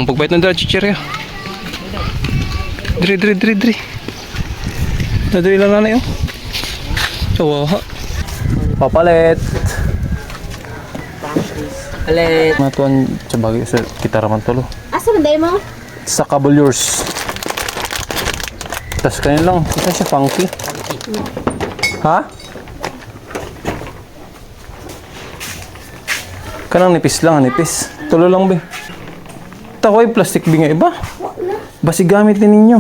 Ang pagbait ng dala chichirya. Dri. Nadali lang nanay oh. Sawaha. Papalit. Alit. Matuan sa bagay sa kita raman tolo. Asa man day mo? Sa Cavaliers. Tas kanyan lang. Isa siya funky. Ha? Kanang nipis lang, nipis. Tulo lang ba? Taway plastic ba nga iba? Basi gamit din ninyo.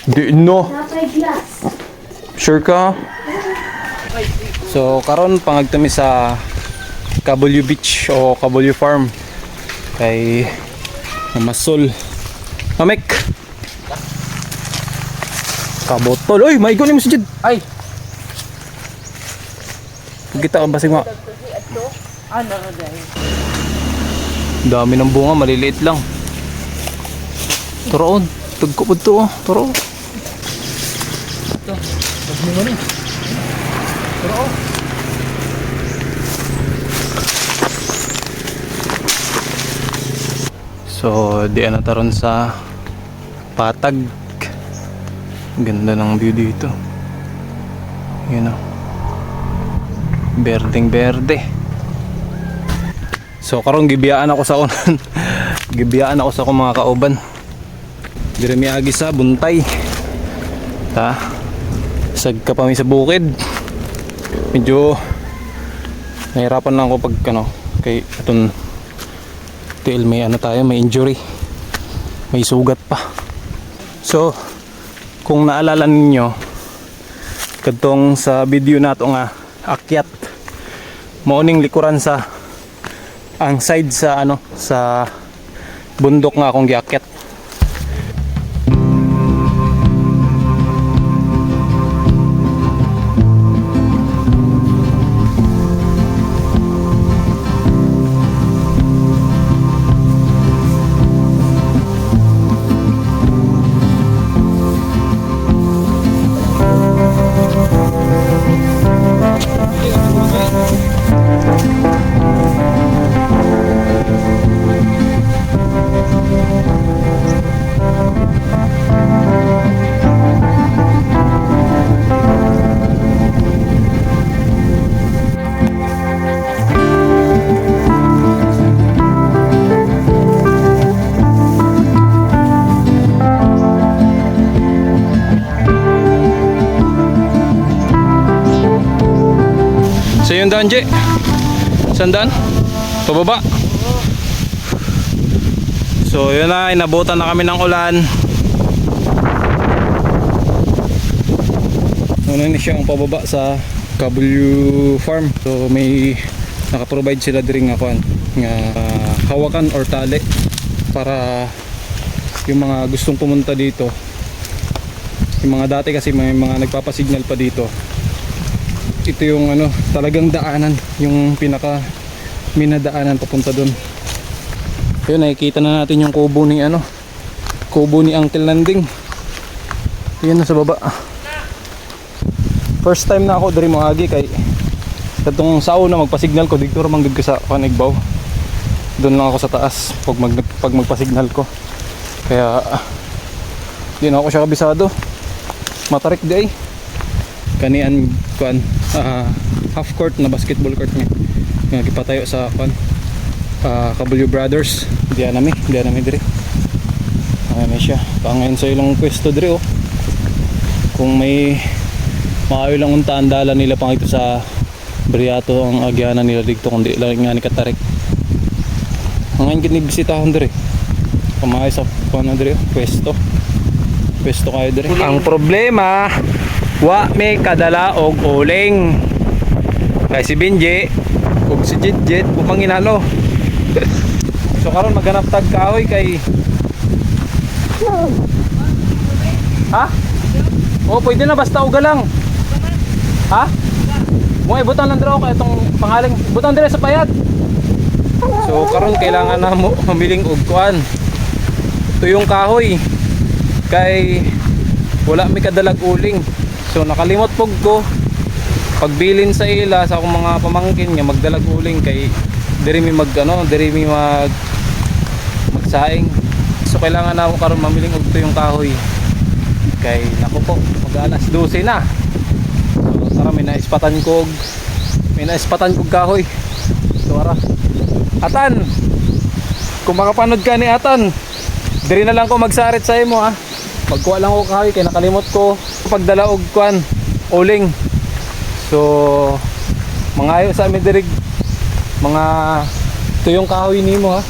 Di no. Sure ka? So karon pangagtami sa Cabolyo Beach o Cabolyo Farm kay Masol. Mamek. Kabotol. Oy, maigo ni mo si Jid. Ay. Kita ka basig mo. Dami ng bunga, maliliit lang. Turoon, tugkupod to oh. Turoon. Ito, pagmimo ni. Turoon. So, diyan na taron sa Patag. Ganda ng view dito. Yun o. Berdeng berde. So karon gibiyaan ako sa unan. Gibiyaan ako sa akong mga kauban. Dire mi agi sa buntay. Ta. Sag ka pa mi sa bukid. Medyo nahirapan lang ako pag ano kay aton til may ano tayo, may injury. May sugat pa. So kung naalala ninyo kadtong sa video nato nga akyat morning likuran sa ang side sa ano sa bundok nga akong giakyat. So yung daan, Je? Saan daan? Pababa? So yun na, inabutan na kami ng ulan. Ano na siya ang pababa sa Cabolyo Farm. So may nakaprovide sila diri nga kuan nga hawakan or tali para yung mga gustong pumunta dito. Yung mga dati kasi may mga nagpapasignal pa dito. Ito yung ano, talagang daanan, yung pinaka minadaanan papunta doon. Ayun, nakikita na natin yung kubo ni ano, kubo ni Uncle Landing. Ayun na sa baba. First time na ako diri mo agi kay katong sao na magpa-signal ko dito ra manggid ko sa Kanigbaw. Doon lang ako sa taas pag magpa-signal ko. Kaya di na ako siya kabisado. Matarik di ay. Kanian kuan half court na basketball court nga gipatayo sa kuan Cabolyo Brothers. Diyan nami dire. Ano siya? Pangayon sa ilang pwesto dire oh. Kung may maayo lang untaan dala nila pang ito sa Briato ang agyanan nila dito kundi lang nga ni Katarik. Ngayon ginibisitahon dire. Pamahay sa kuan dire pwesto. Pwesto kayo dire. Ang problema wa may kadala og uling. Kay si Benji ug si Jit pumanginalo. So karon maghanap tag kahoy kay ha? Oh, pwede na basta uga lang. Ha? Mo ibutang lang dira kay itong pangaling butang dira sa payat. So karon kailangan na mo mamiling og kuan. Ito yung kahoy. Kay wala may kadalag uling. So nakalimot pog ko pagbilin sa ila sa akong mga pamangkin nga magdalag uling kay diri mi mag ano, diri mi saing. So kailangan na ako karon mamiling og tuyong kahoy. Kay nako po, mag-alas 12 na. So tara, may naispatan kog kahoy. So ara. Atan. Kung makapanood ka ni Atan, diri na lang ko magsarit sa imo ha. Magkuha lang ako kahoy kay nakalimot ko pagdala og kuan uling. So mangayo sa amin diri mga tuyong kahoy nimo ha.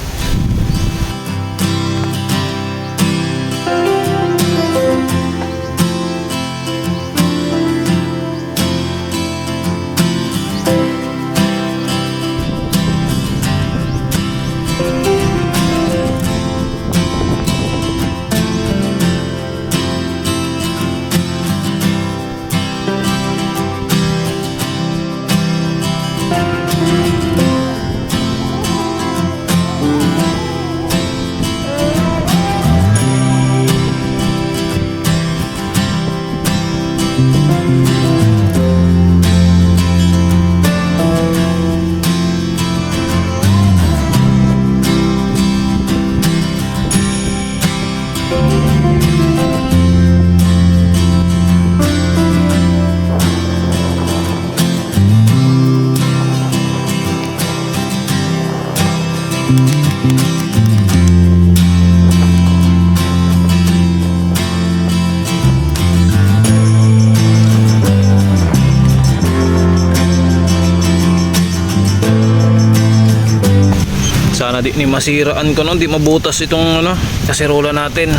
Sana di ni masiraan ko no, di mabutas itong ano, kaserola natin.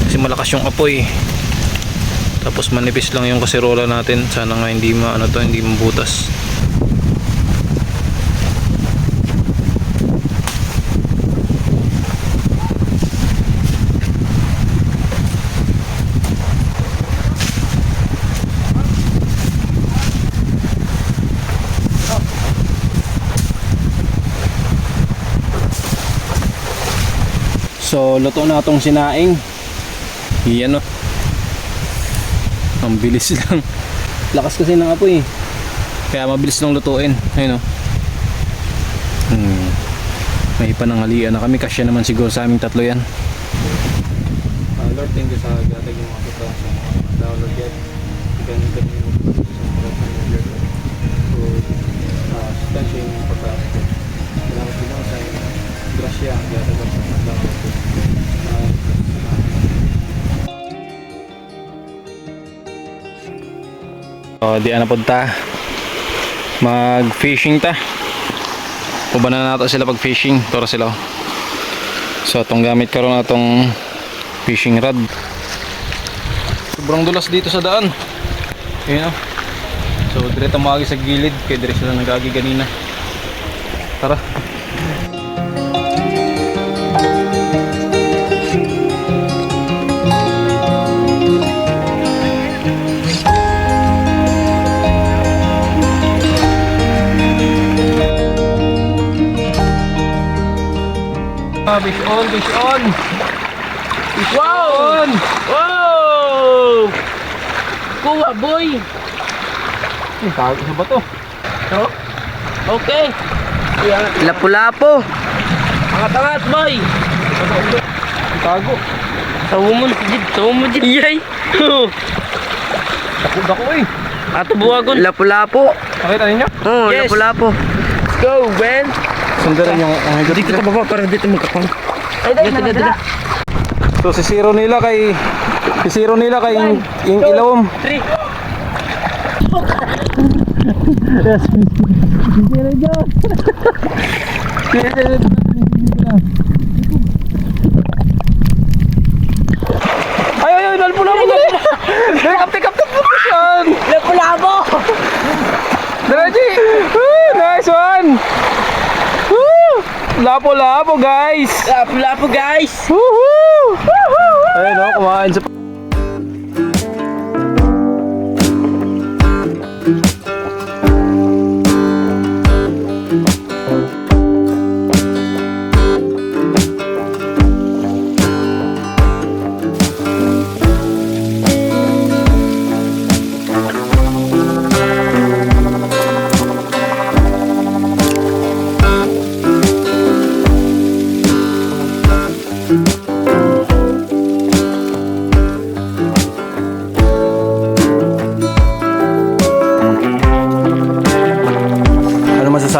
Kasi malakas yung apoy. Tapos manipis lang yung kaserola natin. Sana nga hindi hindi mabutas. So luto na itong sinaing. Yan o. Ang bilis lang. Lakas kasi ng apoy. Kaya mabilis lang lutuin. Ayun o. May pananghalian na kami. Kasya naman siguro sa aming tatlo yan. Lord, thank you sa gatag yung mga puto sa mga Lord yet. Ganun kami yung sa mga Lord. So, stansya yung pagkakas ko. Salamat din ako sa grasya. Gatag sa mga Lord. Di na punta mag fishing ta. Uban na nato sila pag fishing. Tara sila. So itong gamit karon na itong fishing rod. Sobrang dulas dito sa daan. Ayun o. So diretso magi sa gilid. Kaya diretso sila nagagi ganina. Tara. Fish on, fish on. Fish Wow! on. Wow! Kuha boy! Tago sa bato. Oh. Okay. Lapu-lapu. Angat-angat boy! Tago. Tawo mo jid. Yay! Dako eh. Ato buwagon. Lapu-lapu. Nakita ninyo? Oh, Yes. lapu-lapu. Let's go, Ben! Sundaran yung Dito ka baba para dito magkapang. Ay, dito. So si Zero nila kay yung ilawom. 3. Ay, nalpula mo. Kapte position. Lapu-lapu! Daraji. Nice one. Woo! Lapo-lapo guys. Lapu-lapu guys! Woohoo! Ayun o, kumain sa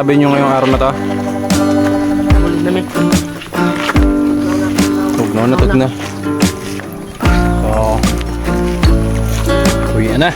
masasabi nyo ngayong araw na to? Tug na. So, uwi na.